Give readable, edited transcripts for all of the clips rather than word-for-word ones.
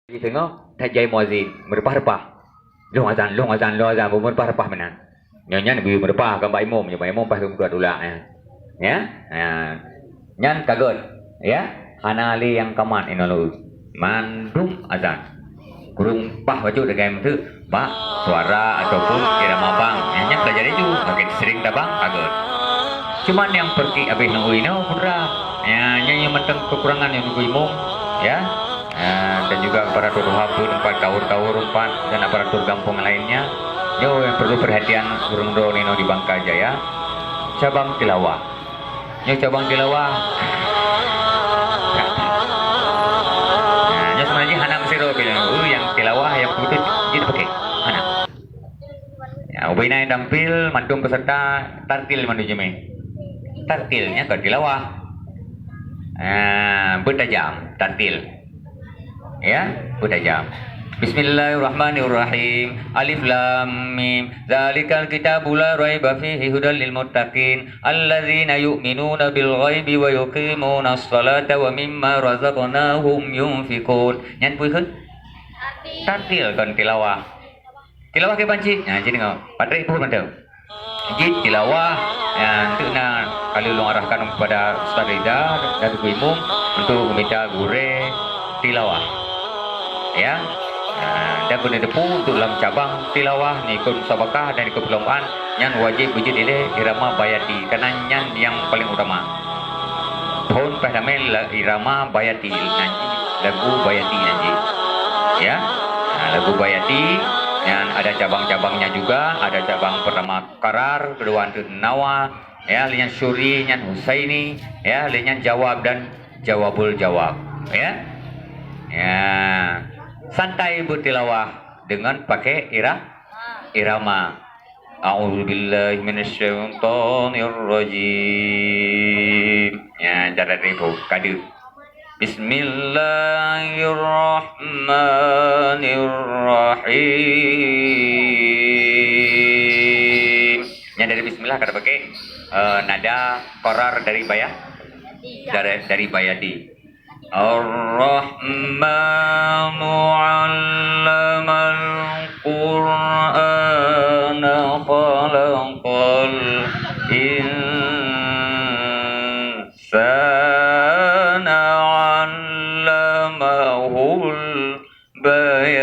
Di tengah tajai muazin merepah-repah. Long azan merepah-repah menan. Nyonya nabi merepah kan Pak Imam, Pak Imam pas keluar ulak ya. Ya. Nyan kagot ya. Hanali yang kaman inolu. Mandum azan. Kurung pah baju dengan itu pak suara ataupun irama bang. Nyan belajar itu makin sering dah bang kagot. Cuman yang pergi habis nunggu ini pura. Ya, nyanyi menteng kekurangan yang nunggu imam ya. Dan juga aparatur habun, kaur-kaur umpan dan aparatur kampung lainnya. Yo yang perlu perhatian burung nino di Bangka Jaya. Cabang tilawah. Yo cabang tilawah. Nah, sebenarnya anak mesiro bilang, yang tilawah yang begitu itu pakai anak. Ya, ubinai tampil mandung peserta tartil mandu jeme. Tartilnya ke tilawah. Bertajam tartil. Ya, bertajam. Bismillahirrahmanirrahim. Alif lam mim. Dzalikal kitabu la raiba fihi hudal lil muttaqin alladzina yu'minuna bil ghaibi wa yuqimunas salata wa mimma razaqnahum yunfiqun. Nyan pui khun? Tartil kan tilawah. Tilawah ke banci. Nah, jadi ngau. Patrik pun mantap. Jadi tilawah yang itu nak kalau long arahkan kepada Ustaz Rida dan Ibu Imam untuk meminta gure tilawah. Ya, dan guna depu untuk dalam cabang tilawah ni ikut musabakah dan ikut perlombaan yang wajib wujud ini irama bayati karena yang paling utama. Tahun pertama irama bayati nanti lagu bayati nanti. Ya, lagu bayati yang ada cabang-cabangnya juga, ada cabang pertama karar, kedua itu nawa, ya, yang syuri, yang husaini, ya, yang jawab dan jawabul jawab, ya. Ya. Santai bertilawah dengan pakai irama. A'udzubillahi minasyaitonirrajim. Ya, cara ribu kadu. Bismillahirrahmanirrahim. Ya, dari bismillah kada pakai nada qarar dari dari bayadi. Ar-Rahmanu 'allamal Qur'ana khalaqal insana 'allamahul bayan.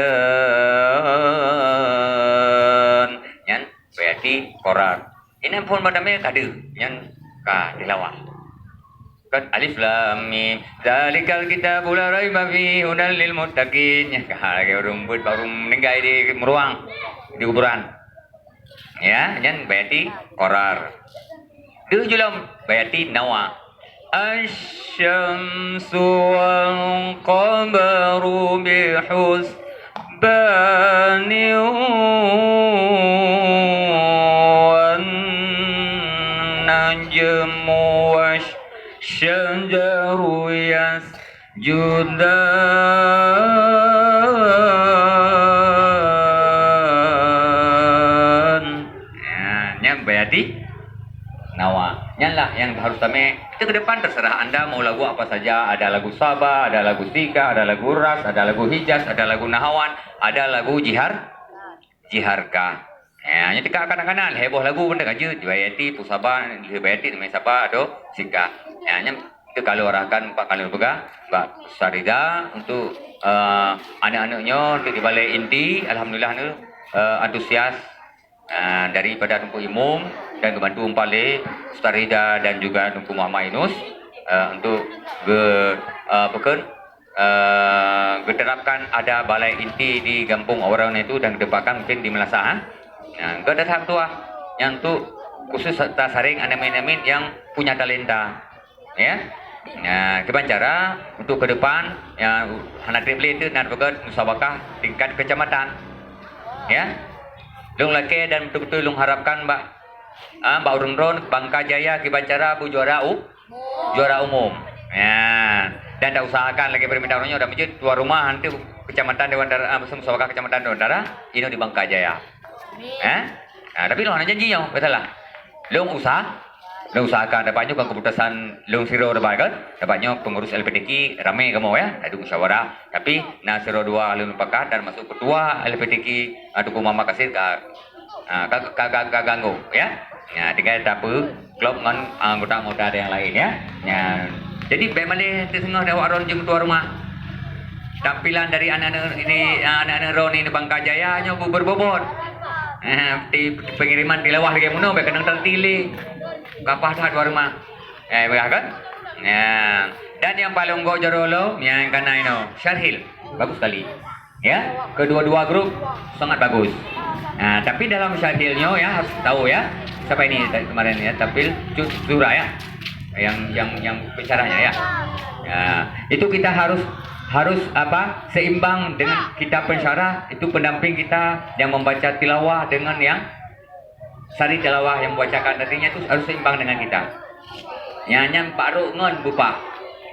Yan berarti Quran. Ini pun madame kadu yang ka tilawah. Kan alif lam mim zalikal kitabu la raiba fihi hudal lil muttaqin. Ya lagi rumput baru meninggal di meruang di kuburan. Ya, yang bayati qarar. Dia julam bayati nawa. Asy-syamsu wal qamaru bihusbani wan najmu wash syajaru yasjudan. Yang berarti nawa. Nyanlah yang harus kami itu ke depan terserah anda mau lagu apa saja. Ada lagu Sabah, ada lagu Sika, ada lagu Ras, ada lagu Hijaz, ada lagu Nahawan, ada lagu Jiharkah. Ya, ini dekat kanan-kanan heboh lagu benda kaje dibayati pusaba dibayati namanya siapa ada Sika. Ya, itu kalau arahkan Pak Kalil Bega, Mbak Sarida untuk anak-anaknya untuk di balai inti, alhamdulillah ni antusias daripada Tunku Imam dan kebantu Umpale, Sarida dan juga Tunku Muhammad Yunus untuk diterapkan ada balai inti di kampung orang itu dan kedepankan mungkin di Melasah. Nah, ke datang tua yang tu khusus serta saring amin-amin yang punya talenta, ya. Nah, keban cara untuk ke depan yang anak triplet itu nak bekerja musabakah tingkat kecamatan, ya. Lung laki dan betul-betul lung harapkan Mbak Urung Ron Bangka Jaya keban cara bu juara umum, ya. Dan dah usahakan lagi permintaan orangnya udah menjadi dua rumah nanti kecamatan Dewan Dara musabakah kecamatan Dewan Dara ini di Bangka Jaya. Nah, tapi lo hanya janji betul lah. Long Lo usahakan dapatnya kan keputusan Long Siro dapat kan? Dapatnya pengurus LPTK ramai kamu ya, ada musyawarah. Tapi na Siro 2 Long pakat dan masuk ketua LPTK Tuku Mama Kasir ganggu ya. Ya, tinggal apa klub dengan anggota-anggota yang lain ya. Ya. Jadi bagaimana tengah dah waron jeung tuan rumah. Tampilan dari anak-anak ini anak-anak Roni ini Bangka Jaya nya berbobot. Pengiriman tilawah lagi mana baik kena tertili. Kapah dah tuan rumah. Kan? Ya. Dan yang paling go jarolo yang kana ino Syarhil. Bagus sekali. Ya, kedua-dua grup sangat bagus. Nah, tapi dalam Syarhilnya ya harus tahu ya. Siapa ini kemarin ya? Tampil Zura ya. Yang bicaranya ya. Ya, itu kita harus apa? Seimbang dengan kita pensyarah, itu pendamping kita yang membaca tilawah dengan yang sari tilawah yang membacakan artinya itu harus seimbang dengan kita. Yang Pak Ro ngon bupa.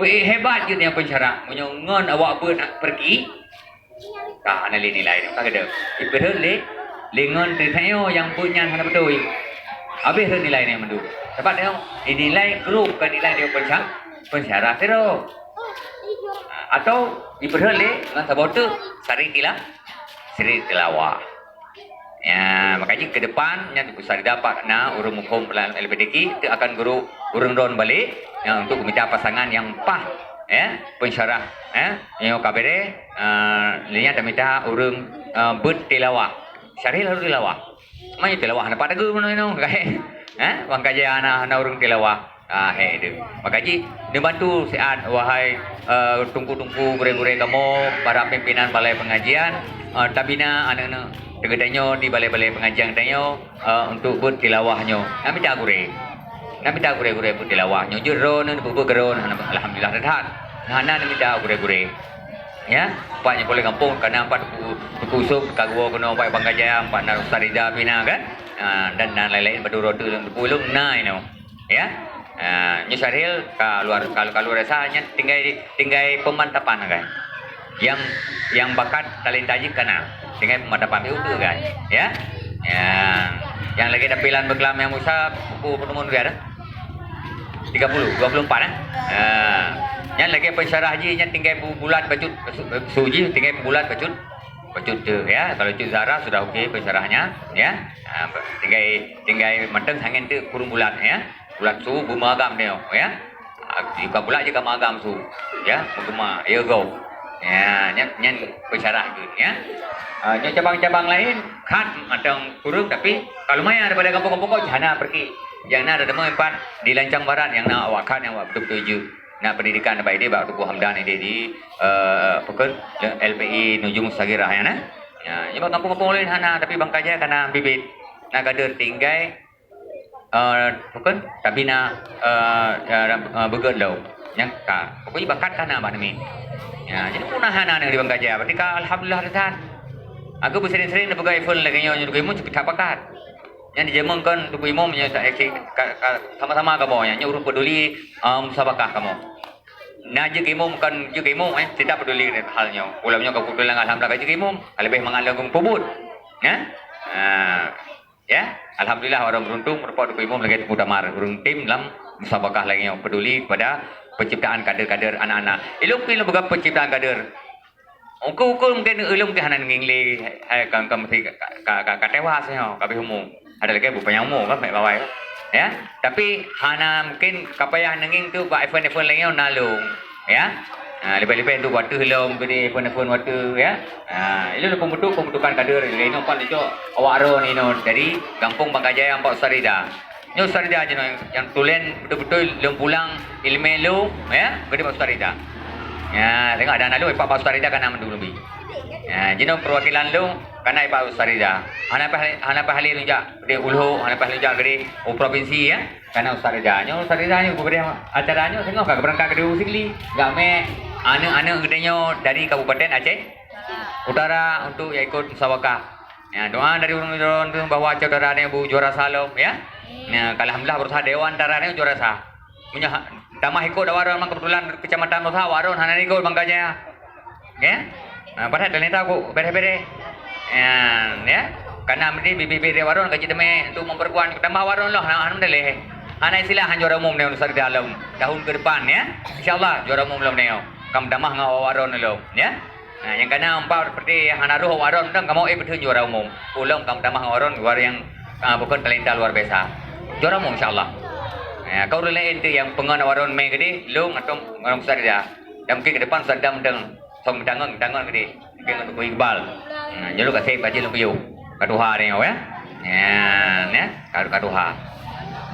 Hebat gitu yang pensyarah. Munyo ngon awak nak pergi. Ka ana nilai ni ka gede. Ibeul le ngon trio yang punya hana betul. Habis nilai ni mendu. Sebab dia nilai grup kan nilai dia pensyarah tero. Atau ibeul le ngan sabotu sari tilawah. Ya, makanya ke depan yang bisa didapat urung hukum pelan LPTK itu akan guru urung ron balik ya, untuk meminta pasangan yang pah ya pensyarah yang kabere lihat minta urung bertilawah syaril harus tilawah mana tilawah ada pada guru mana itu kayak Bangka Jaya ana urung tilawah itu makanya dibantu seat wahai tungku-tungku gure-gure kamu para pimpinan balai pengajian tabina anak-anak Tegedanya di balai-balai pengajian danyo untuk buat tilawahnya. Nabi tak gure buat tilawahnya. Jero nu buat geron alhamdulillah rehat. Hana nabi tak gure. Ya, paknya boleh kampung karena empat kusuk kagua kena pai Bangka Jaya empat na Ustazah Bina kan. Dan lain-lain berdua tu pulung nah ini. Ya. Nyu Syaril kalau rasanya tinggal pemantapan kan. Yang bakat talenta kena dengan pemantapan itu kan ya yang lagi ada pilihan berkelam yang Musa buku penemuan dia ada 24 yang lagi pensyarah haji yang tinggal bulan bacut suji tinggal bulan bacut tu ya kalau Cik Zara sudah okey pensyarahnya ya tinggal menteng sangen tu kurung bulan ya bulan su bumagam dia ya jika bulan jika magam su ya buma ya go ya nyen pensyarah gitu ya cabang-cabang lain kan macam kurung tapi kalau maya daripada kampung-kampung kau jangan pergi jangan ada demo empat di Lancang Barat yang nak awakan yang betul-betul nak pendidikan baik dia Pak Tuku Hamdan ini di pekun LPI Nujum Sagirah ya nah ya kampung-kampung lain hana tapi Bangka Jaya karena bibit nak kader tinggal pekun tabina begut lau yang ka pokoknya bakat kana apa ni ya jadi punahan di Bangka Jaya berarti alhamdulillah retan aku bersering-sering nak pegang iPhone lagi yang nyuruh imun cepat pakat. Yang dijemangkan untuk imun menyertai sama-sama kamu yang nyuruh peduli musabakah kamu. Nah jika imun kan jika imun tidak peduli halnya. Ulangnya kau peduli alhamdulillah jika imun lebih mengalang pubut. Ya alhamdulillah orang beruntung merupakan untuk imun lagi mudamar urung tim dalam musabakah lagi yang peduli pada penciptaan kader-kader anak-anak. Ilmu pegang penciptaan kader. Ukur mungkin ulum ke hanan ngingli kan mesti ka tewas ya kabeh umum ada lagi bupanya umum kan mek bawai ya tapi hana mungkin kapayah nanging tu ba iPhone lagi nalung ya lebih-lebih tu waktu helom gede iPhone waktu ya itu pembentukan kader ini pan itu awak ro ni no dari kampung Bangka Jaya Pak Sarida nyo Sarida je yang tulen betul-betul lem pulang ilmu lu ya gede Pak Sarida. Ya, tengok ada lalu Pak Ustarida kan nama dulu bi. Ya, jenuh perwakilan lu karena Pak Ustarida. Hana pahali lunja di Ulho, hana pahali lunja di provinsi ya. Karena Ustarida ni beberapa acaranya tengok kagak berangkat ke Usili. Gak me ane gedenya dari Kabupaten Aceh Utara untuk ya ikut musyawarah. Ya, doa dari urun-urun tu bahwa saudaranya Bu juara salom ya. Ya, alhamdulillah berusaha dewan antaranya juara sah. Punya damah ikut dawaran mang kebetulan kecamatan Motha warun hana ikut Bangka Jaya. Ya. Padahal ternyata aku bere-bere. Ya. Karena mesti bibi warun gaji deme untuk memperkuat tambah warun loh hana mendele. Hanai sila han juara umum neu Nusa dalam tahun ke depan ya. Insyaallah juara umum dalam neu. Kam damah ngau waron neu ya. Nah, yang kana empat seperti hanaruh waron dang kamu betul juara umum. Ulang kam damah waron luar yang bukan talenta luar biasa. Juara umum insyaallah. Ya, kau lain tu yang pengen waron main gede, long atau orang besar dia. Dan mungkin ke depan sedang deng song dangan gede. Mungkin untuk Iqbal. Nah, jalur kasih baca lu piu. Kaduha ni ya. Ya, kaduha.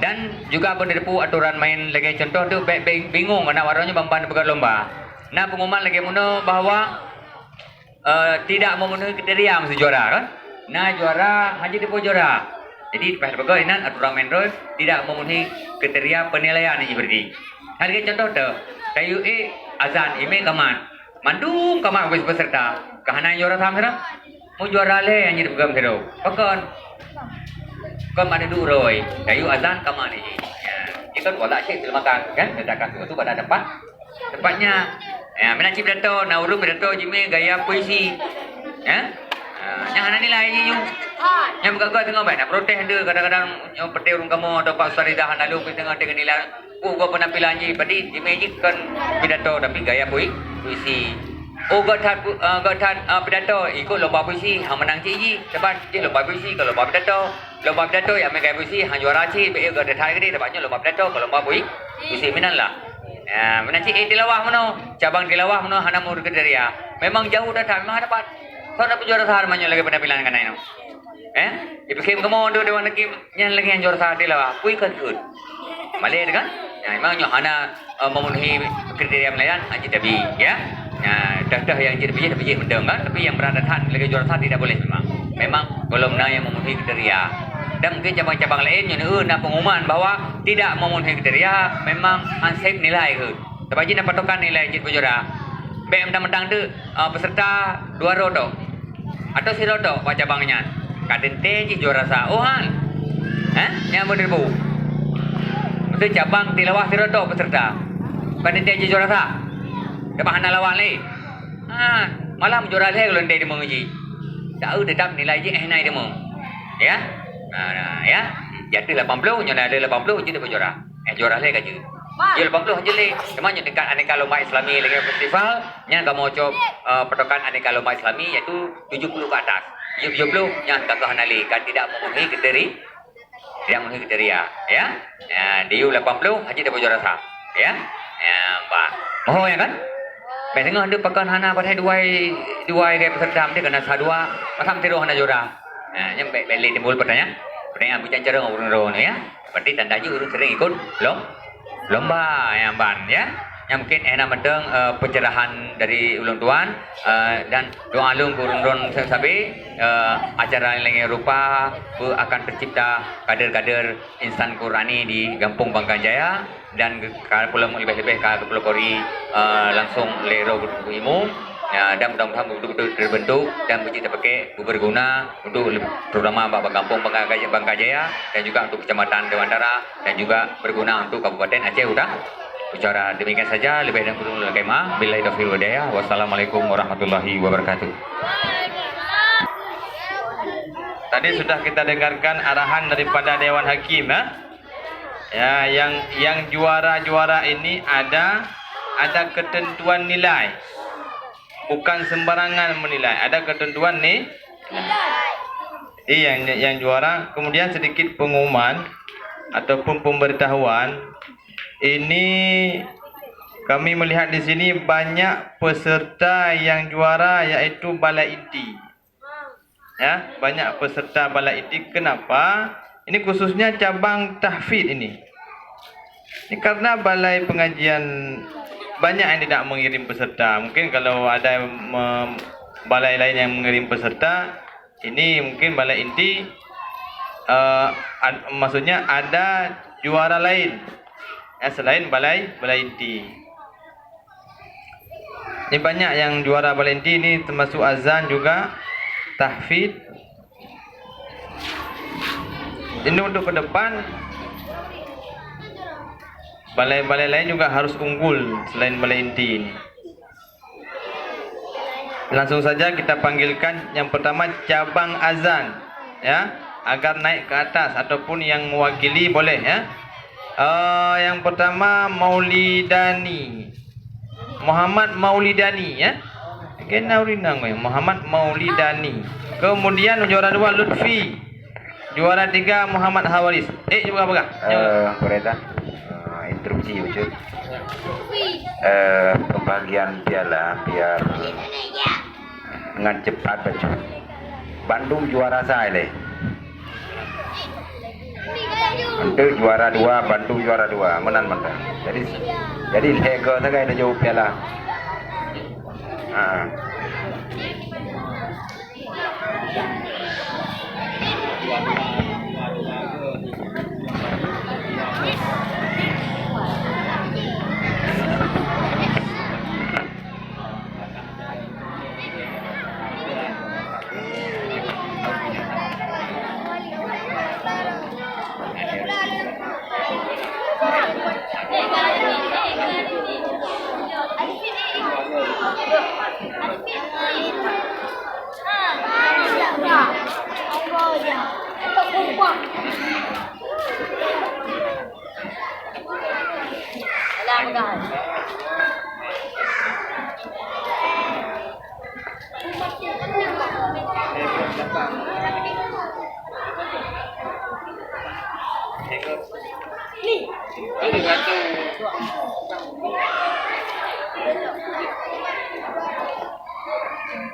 Dan juga pendepu aturan main lagi contoh tu bingung anak waronnya bamban begat lomba. Nah, pengumuman lagi muno bahwa tidak memenuhi kriteria mesti juara kan? Nah, juara hanya tipu juara. Jadi pas bagaimana aturan main road tidak memenuhi kriteria penilaian ini berarti. Harga contoh tu, kayu azan ime kaman, mandung kaman habis peserta, kahana juara sama sana, mau juara le yang jadi program hero, pakan, kam ada dua roy, kayu azan kaman ini. Itu kalau sih makan kan, ledakan itu pada tempatnya. Ya, menaci pidato, nauru pidato jimi gaya puisi, ya. Yang mana nilai ni yung yang bergagal tengah baik nak protes dia kadang-kadang yang petai urung kamu atau Pak Saridah lalu pergi tengah dengan nilai gua penampilan je tadi dimajikan pidato tapi gaya puisi. Oh gatat pidato ikut lomba puisi hang menang cik sebab je lomba puisi kalau lomba pidato yang gaya puisi hang juara cik be ga datai gede sebabnya lomba pidato kalau lomba puisi minanlah. Ya, menang cik tilawah mano cabang tilawah mano hana mur kriteria. Memang jauh datang memang dapat. Kau nak juara sahar mana lagi penampilan kan ini? Ibu kim kamu ada dewan lagi yang lagi yang juara sahar dia lah. Kui kan good. Malay kan? Ya, memang hana memenuhi kriteria pelayan haji tapi ya. Dah yang jadi biji tapi mendeng kan? Tapi yang berada lagi juara sahar tidak boleh memang. Memang belum yang memenuhi kriteria. Dan mungkin cabang-cabang lain yang nak pengumuman bahawa tidak memenuhi kriteria memang ansep nilai ke. Tapi nak patokan nilai jadi juara. Baik mentang-mentang tu peserta 2 rodo atau si rodo baca bangnya kadente ji juara sa han yang bener bu itu cabang tilawah si rodo peserta kadente ji juara sa dapat hana lawan le malam juara le kalau ndai demo ji tahu tetap nilai ji naik demo ya ya jatuh 80 nyana ada 80 je dapat juara juara le gaji. Ya 80 aja le. Temannya dekat aneka lomba Islami lagi festival, nya kamu coba patokan aneka lomba Islami iaitu 70 ke atas. 70 nya tak kehanali kan tidak memenuhi kriteria, ya. Diu 80 haji dapat juara sah, ya. Pak. Oh ya kan? Baik tengah ada pakan hana pada dua gaya peserta dia kena sadua, macam tiru hana juara. Yang baik timbul pertanyaan bicara urun-urun ya. Berarti tandanya urun sering ikut lomba yang ban ya yang mungkin mendeng pencerahan dari ulun tuan dan doa alung kurun sabi acara yang rupa akan tercipta kader-kader insan Qurani di Kampung Bangka Jaya dan kalau lebih-lebih ke Pulau Kori langsung lero umum ya, dan mudah-mudahan betul-betul terbentuk dan begitu pakai berguna untuk terutama Kampung Bangka Jaya dan juga untuk Kecamatan Dewantara dan juga berguna untuk Kabupaten Aceh Utara. Bicara demikian saja, lebih dan kurang lebih kemah. Billahi taufiq wal hidayah. Wassalamualaikum warahmatullahi wabarakatuh. Tadi sudah kita dengarkan arahan daripada Dewan Hakim ya, yang juara-juara ini ada ketentuan nilai. Bukan sembarangan menilai, ada ketentuan nih. Yang juara. Kemudian sedikit pengumuman ataupun pemberitahuan. Ini kami melihat di sini banyak peserta yang juara yaitu balai inti. Ya, banyak peserta balai inti. Kenapa? Ini khususnya cabang tahfidz ini. Ini karena balai pengajian banyak yang tidak mengirim peserta. Mungkin kalau ada balai lain yang mengirim peserta, ini mungkin balai inti maksudnya ada juara lain selain balai inti. Ini banyak yang juara balai inti ini termasuk azan juga, tahfidz. Ini untuk ke depan balai-balai lain juga harus unggul selain balai inti ini. Langsung saja kita panggilkan yang pertama cabang azan ya, agar naik ke atas ataupun yang mewakili boleh ya. Yang pertama Maulidani. Muhammad Maulidani ya. Kena urinang Muhammad Maulidani. Kemudian juara 2 Lutfi. Juara 3 Muhammad Hawaris. Juga apa? Berita. Interupsi wujud. Pembagian piala biar dengan cepat baju. Bandung juara saya le. Untuk juara 2, Bandung juara 2, menang. Jadi lega saja ada jauh piala.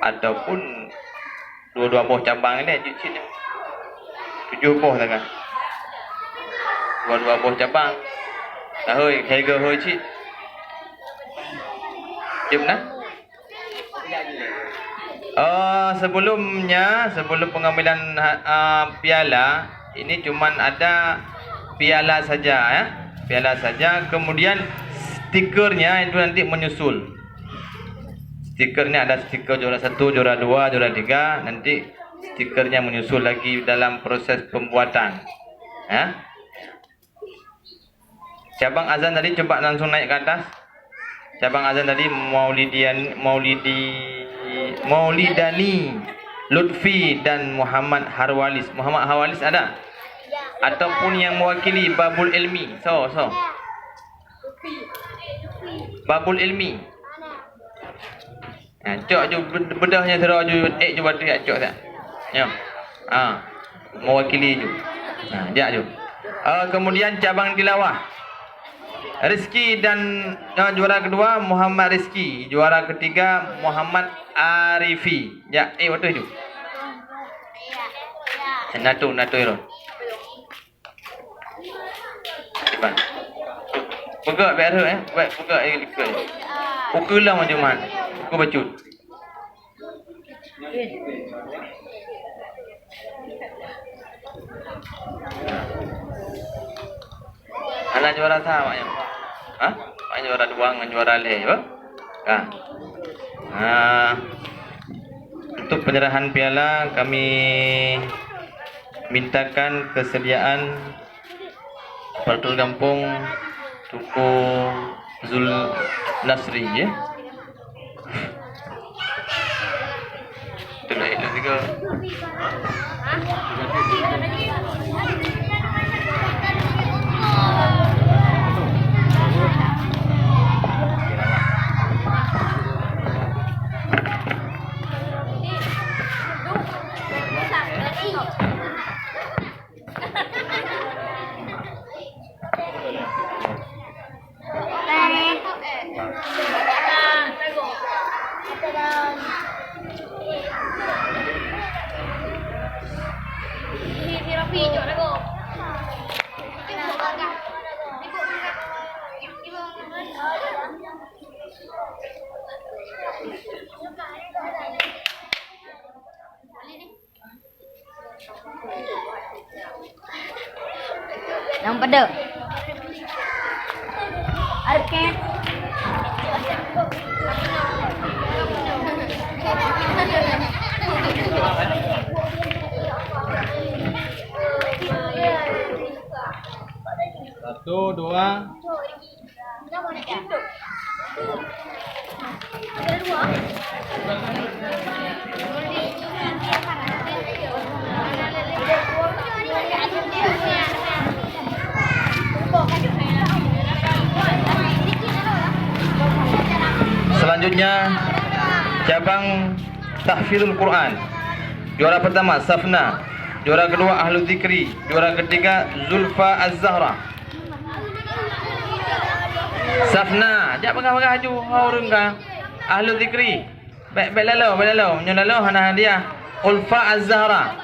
Ataupun dua-dua buah cabang ini cicit 7 buah kan. Dua-dua buah cabang. Dah hoi, harga hoi cik. Jom nah. Sebelum pengambilan piala, ini cuman ada piala saja ya. Piala saja, kemudian stikernya itu nanti menyusul. Stikernya ada stiker juara 1, juara 2, juara 3. Nanti stikernya menyusul lagi dalam proses pembuatan. Ya. Cabang azan tadi coba langsung naik ke atas. Cabang azan tadi Maulidani, Lutfi dan Muhammad Harwalis. Muhammad Harwalis ada? Ataupun yang mewakili Babul Ilmi. So. Babul Ilmi. Cok je bedahnya terus je je batu cok tak. Ya. Mewakili je. Jak je. Kemudian cabang tilawah. Rizki dan juara kedua Muhammad Rizki, juara ketiga Muhammad Arifi. Ya, betul itu. Natu itu. Cepat. Pegak biar pegak ikut. Pukul lah macam mana? Pukul bacut. Anak juara sama maknya. Maknya juara 2 dengan juara le, ya. Untuk penyerahan piala kami mintakan kesediaan Pertul Kampung Tuku Zul Nasri ya. Itulah itu juga. Yang pada arket Satu, dua. Selanjutnya cabang tahfizul Quran. Juara pertama Safna, juara kedua Ahlu Zikri, juara ketiga Zulfa Az-Zahra. Safna, jak pegah-pegah haju haurun ka. Ahlu Zikri. Baik lalu, nyo lalu hana hadiah Ulfa Az-Zahra.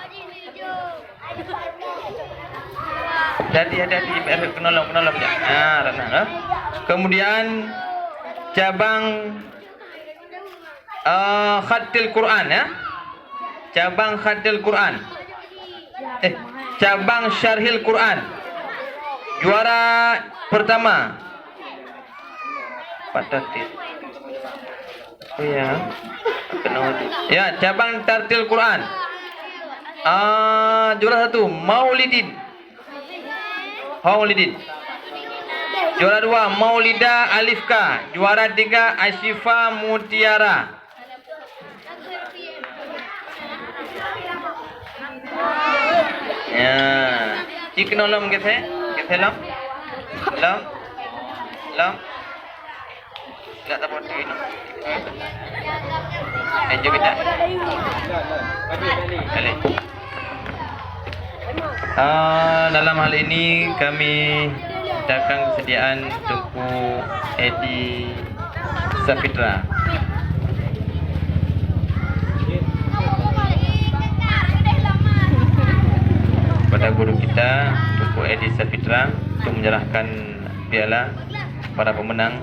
Hati-hati kenolong ya. Rana. Kemudian cabang khatil Quran ya. Cabang khatil Quran. Cabang syarhil Quran. Juara pertama Patatit. Ya, cabang tartil Quran. Juara 1 Maulidin. Juara 2 Maulida Alifka. Juara 3 Asyifa Mutiara. Ya, iknolom kethe lam. Enggak tahu ini. Enjoy kita. Dalam hal ini kami datang kesediaan Tunku Edi Safitra. Pada guru kita Tunku Edi Safitra untuk menyerahkan piala para pemenang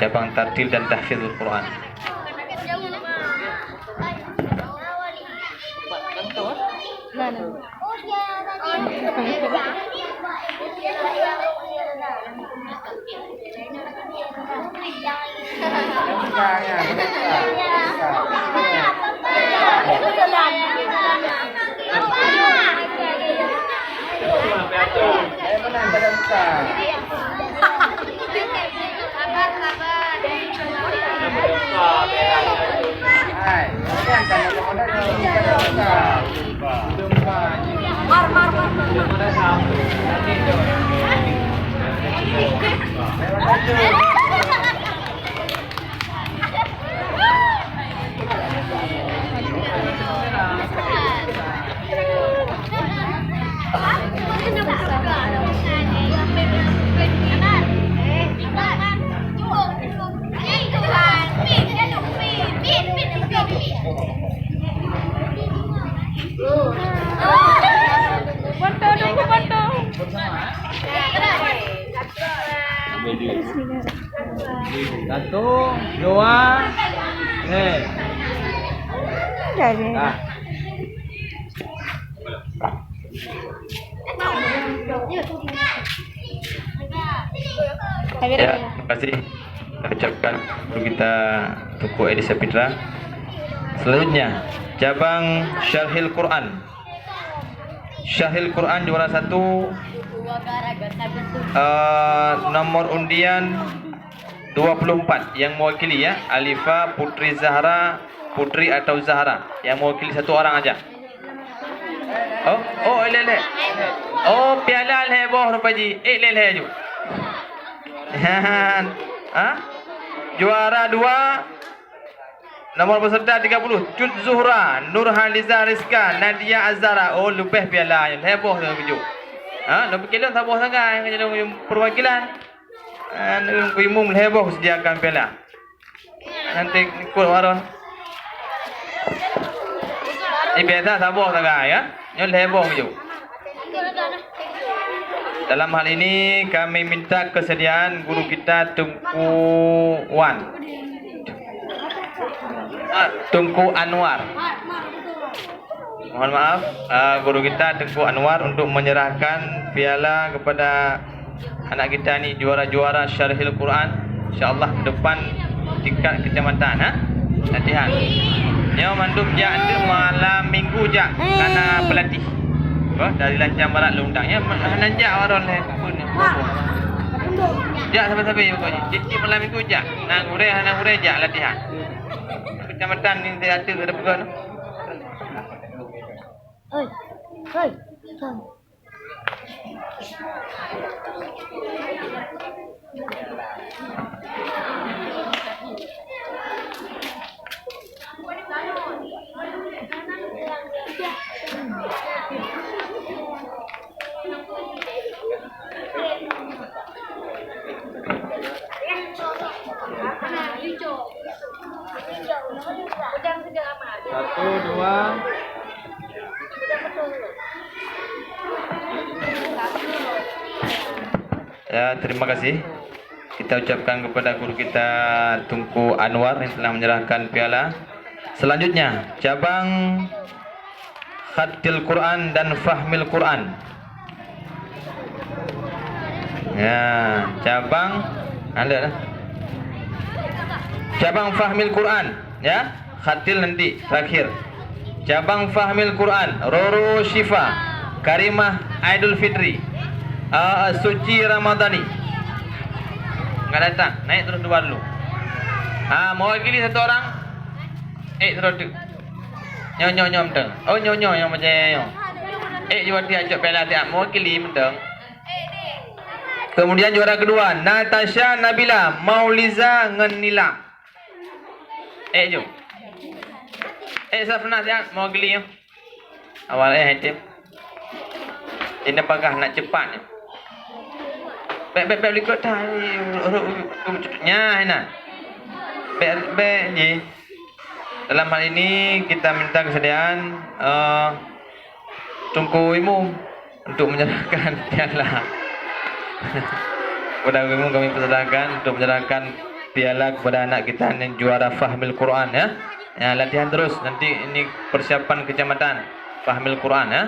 cabang tartil dan tahfizul Quran. Satu, dua, Ya, terima kasih ucapkan guru kita Tunku Edi Safitra. Selanjutnya cabang Syarhil Quran. Syarhil Quran juara 1 nomor undian 24 yang mewakili ya Alifa Putri Zahra, Putri atau Zahra yang mewakili satu orang aja. Lele. Piala heboh rupaji. Lele ju. Juara 2 nomor peserta 30 Cut Zuhra, Nurhaliza Rizka, Nadia Azara. Lupeh piala heboh tu. Nak pergilah sabar sangat jadi perwakilan. Umum heboh sediakan piala. Nanti ikut waron. Biasa sabar sangat ya. Nyol heboh je. Dalam hal ini kami minta kesediaan guru kita Tunku Anwar. Mohon maaf guru kita Tunku Anwar untuk menyerahkan piala kepada anak kita ni juara-juara Syarhil Quran. InsyaAllah depan tingkat kecamatan latihan. Nyo mandum jak ada malam minggu jak karena pelatih. Dari Lancang Barat Lundang ya nanjak waron le pun. Jak sampai-sampai pokoknya. Cici malam minggu jak. Nang ureh jak latihan. Kecamatan ni saya ada pegang. Oi. Kom. Satu, dua. Ya, terima kasih. Kita ucapkan kepada guru kita Tunku Anwar yang telah menyerahkan piala. Selanjutnya, cabang Khatil Quran dan Fahmil Quran. Ya, cabang ada dah. Cabang Fahmil Quran, ya. Khatil nanti terakhir. Cabang Fahmil Quran, Roro Syifa, Karimah Aidul Fitri, Suci Ramadhani. Enggak datang, naik terus dua dulu. Mewakili satu orang. Terus tu. Nyo menteng. Oh nyo yang macam nyo. Juara dia ajak piala dia mewakili menteng. Kemudian juara kedua, Natasha Nabila Mauliza Ngenila. Jom. Saya pernah dia mewakili yo. Awal tim. Ini apakah nak cepat ni? Beb ikut dah. Nya Hina. Beb je. Dalam hal ini kita minta kesediaan Tunku Imu untuk menyerahkan piala. Kepada Imu kami persilakan untuk menyerahkan piala kepada anak kita yang juara Fahmil Quran ya. Ya, latihan terus nanti ini persiapan kecamatan Fahmil Quran ya.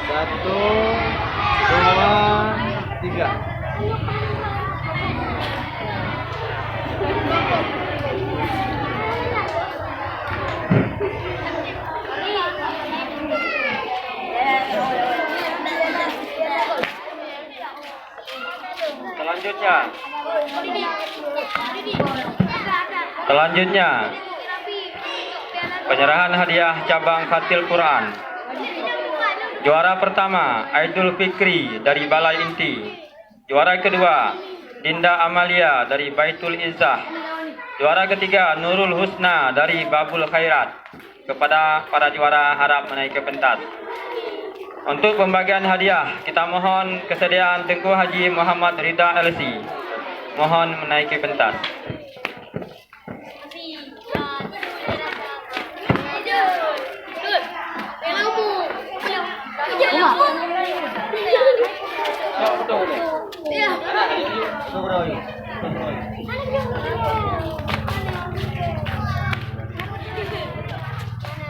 Satu, dua, tiga. Selanjutnya penyerahan hadiah cabang Khatil Quran. Juara pertama Aidul Fikri dari Balai Inti. Juara kedua Dinda Amalia dari Baitul Izzah. Juara ketiga Nurul Husna dari Babul Khairat. Kepada para juara harap menaik ke pentas. Untuk pembagian hadiah kita mohon kesediaan Tengku Haji Muhammad Rida LC. Mohon menaiki pentas.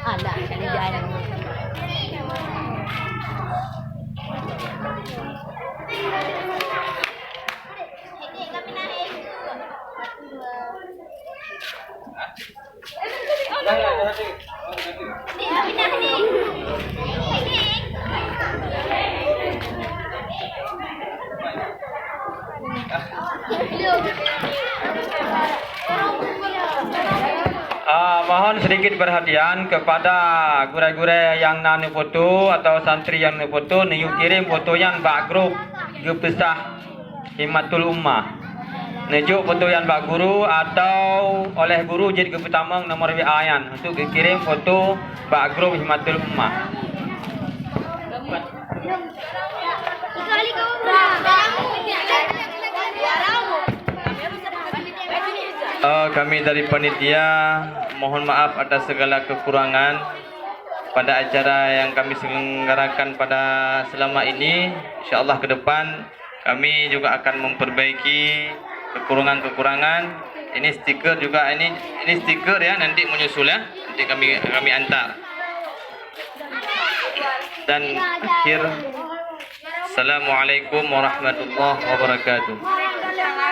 Ada kan jalan. Mohon sedikit perhatian kepada gure-gure yang nanu foto atau santri yang nanu foto, niu kirim foto yang bak grup pesah Himatul Ummah. Nejuk foto yang bak guru atau oleh guru jadi ke pertama nomor WA yan untuk dikirim foto bak grup Himatul Ummah. Kami dari panitia mohon maaf atas segala kekurangan pada acara yang kami selenggarakan pada selama ini. InsyaAllah ke depan Kami juga akan memperbaiki kekurangan-kekurangan. Ini stiker juga, ini stiker ya, nanti menyusul ya. Nanti kami antar. Dan akhir, Assalamualaikum warahmatullahi wabarakatuh.